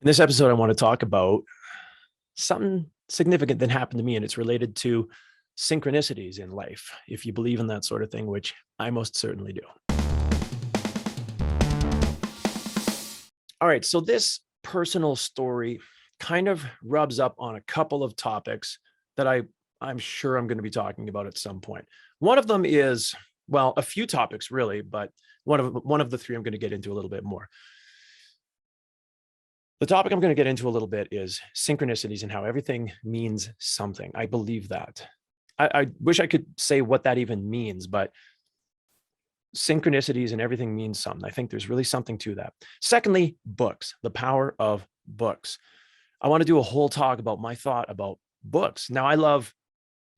In this episode, I want to talk about something significant that happened to me, and it's related to synchronicities in life, if you believe in that sort of thing, which I most certainly do. All right, so this personal story kind of rubs up on a couple of topics that I'm sure I'm going to be talking about at some point. One of them is, well, a few topics really, but one of the three I'm going to get into a little bit more. The topic I'm going to get into a little bit is synchronicities and how everything means something. I believe that. I wish I could say what that even means, but synchronicities and everything means something. I think there's really something to that. Secondly, books, the power of books. I want to do a whole talk about my thought about books. Now, I love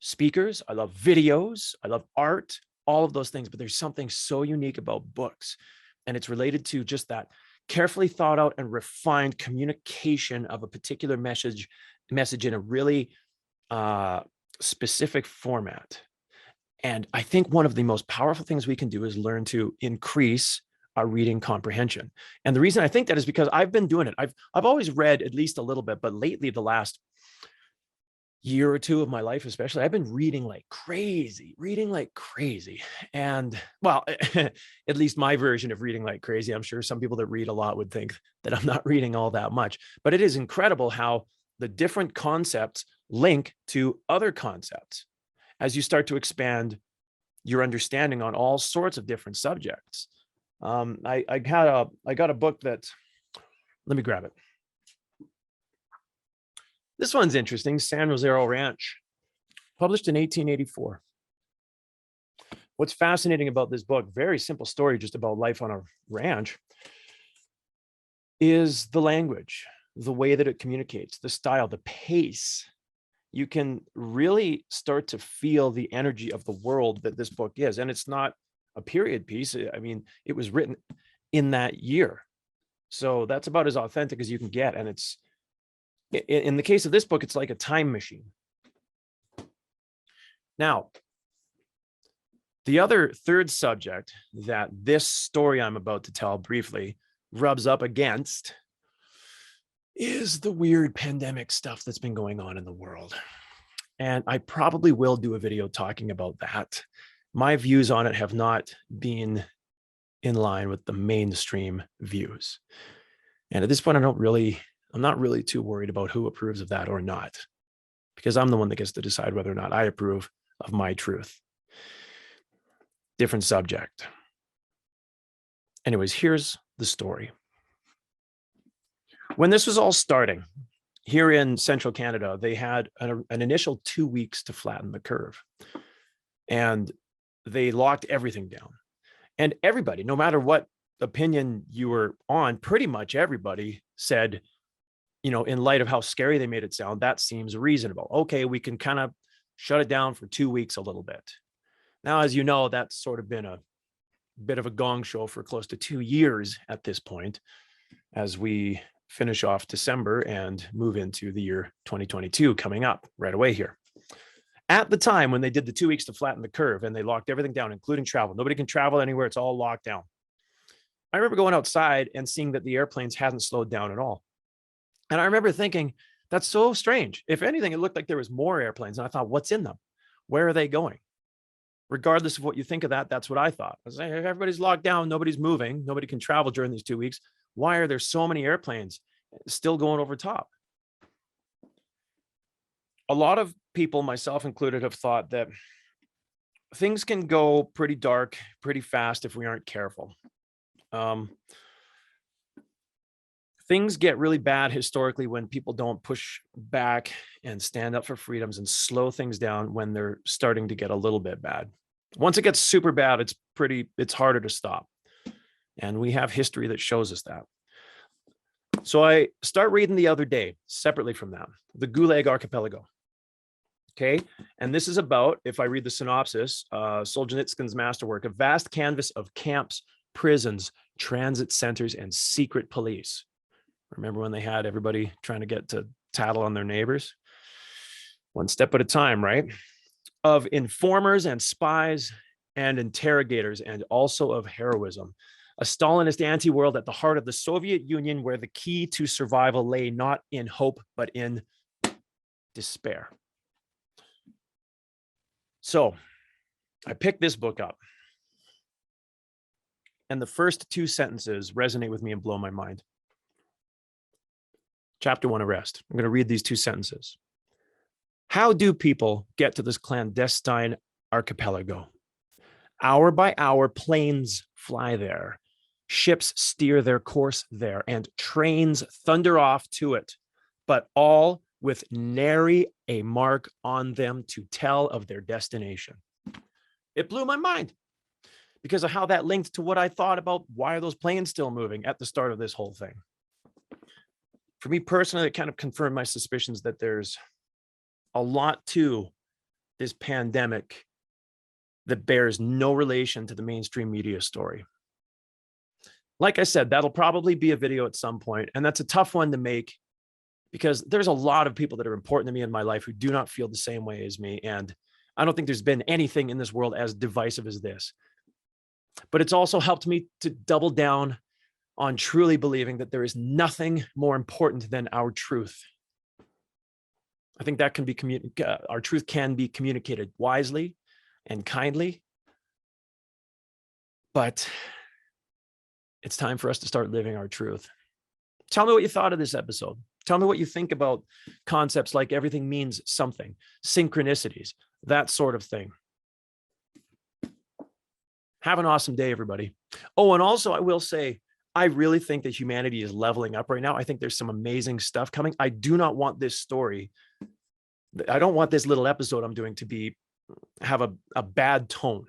speakers, I love videos, I love art, all of those things, but there's something so unique about books, and it's related to just that carefully thought out and refined communication of a particular message in a really specific format. And I think one of the most powerful things we can do is learn to increase our reading comprehension. And the reason I think that is because I've been doing it. I've always read at least a little bit, but lately, the last year or two of my life, especially, I've been reading like crazy. And well, at least my version of reading like crazy. I'm sure some people that read a lot would think that I'm not reading all that much, but it is incredible how the different concepts link to other concepts as you start to expand your understanding on all sorts of different subjects. I got a book that, let me grab it. This one's interesting, San Rosero Ranch, published in 1884. What's fascinating about this book, very simple story just about life on a ranch, is the language, the way that it communicates, the style, the pace. You can really start to feel the energy of the world that this book is. And it's not a period piece. I mean, it was written in that year. So that's about as authentic as you can get. And it's, in the case of this book, it's like a time machine. Now, the other third subject that this story I'm about to tell briefly rubs up against is the weird pandemic stuff that's been going on in the world. And I probably will do a video talking about that. My views on it have not been in line with the mainstream views. And at this point, I'm not really too worried about who approves of that or not, because I'm the one that gets to decide whether or not I approve of my truth. Different subject. Anyways, here's the story. When this was all starting here in central Canada, they had an initial 2 weeks to flatten the curve, and they locked everything down. And everybody, no matter what opinion you were on, pretty much everybody said, you know, in light of how scary they made it sound, that seems reasonable. Okay, we can kind of shut it down for 2 weeks a little bit. Now, as you know, that's sort of been a bit of a gong show for close to 2 years at this point, as we finish off December and move into the year 2022 coming up right away here. At the time when they did the 2 weeks to flatten the curve and they locked everything down, including travel, nobody can travel anywhere. It's all locked down. I remember going outside and seeing that the airplanes hadn't slowed down at all. And I remember thinking, that's so strange. If anything, it looked like there was more airplanes. And I thought, what's in them? Where are they going? Regardless of what you think of that, that's what I thought. I was like, everybody's locked down. Nobody's moving. Nobody can travel during these 2 weeks. Why are there so many airplanes still going over top? A lot of people, myself included, have thought that things can go pretty dark, pretty fast if we aren't careful. Things get really bad historically when people don't push back and stand up for freedoms and slow things down when they're starting to get a little bit bad. Once it gets super bad, it's harder to stop. And we have history that shows us that. So I start reading the other day, separately from that, the Gulag Archipelago. Okay. And this is about, if I read the synopsis, Solzhenitsyn's masterwork, a vast canvas of camps, prisons, transit centers, and secret police. Remember when they had everybody trying to get to tattle on their neighbors? One step at a time, right? Of informers and spies and interrogators, and also of heroism. a Stalinist anti-world at the heart of the Soviet Union, where the key to survival lay not in hope, but in despair. So I picked this book up, and the first two sentences resonate with me and blow my mind. Chapter 1, Arrest. I'm going to read these two sentences. How do people get to this clandestine archipelago? Hour by hour, planes fly there. Ships steer their course there, and trains thunder off to it, but all with nary a mark on them to tell of their destination. It blew my mind because of how that linked to what I thought about why are those planes still moving at the start of this whole thing. For me personally, it kind of confirmed my suspicions that there's a lot to this pandemic that bears no relation to the mainstream media story. Like I said, that'll probably be a video at some point, and that's a tough one to make because there's a lot of people that are important to me in my life who do not feel the same way as me, and I don't think there's been anything in this world as divisive as this. But it's also helped me to double down on truly believing that there is nothing more important than our truth. I think that can be our truth can be communicated wisely and kindly, but it's time for us to start living our truth. Tell me what you thought of this episode. Tell me what you think about concepts like everything means something, synchronicities, that sort of thing. Have an awesome day, everybody. Oh, and also I will say, I really think that humanity is leveling up right now. I think there's some amazing stuff coming. I do not want this story. I don't want this little episode I'm doing to have a bad tone.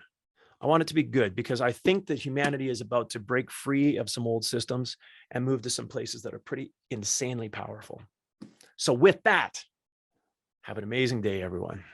I want it to be good because I think that humanity is about to break free of some old systems and move to some places that are pretty insanely powerful. So with that, have an amazing day, everyone.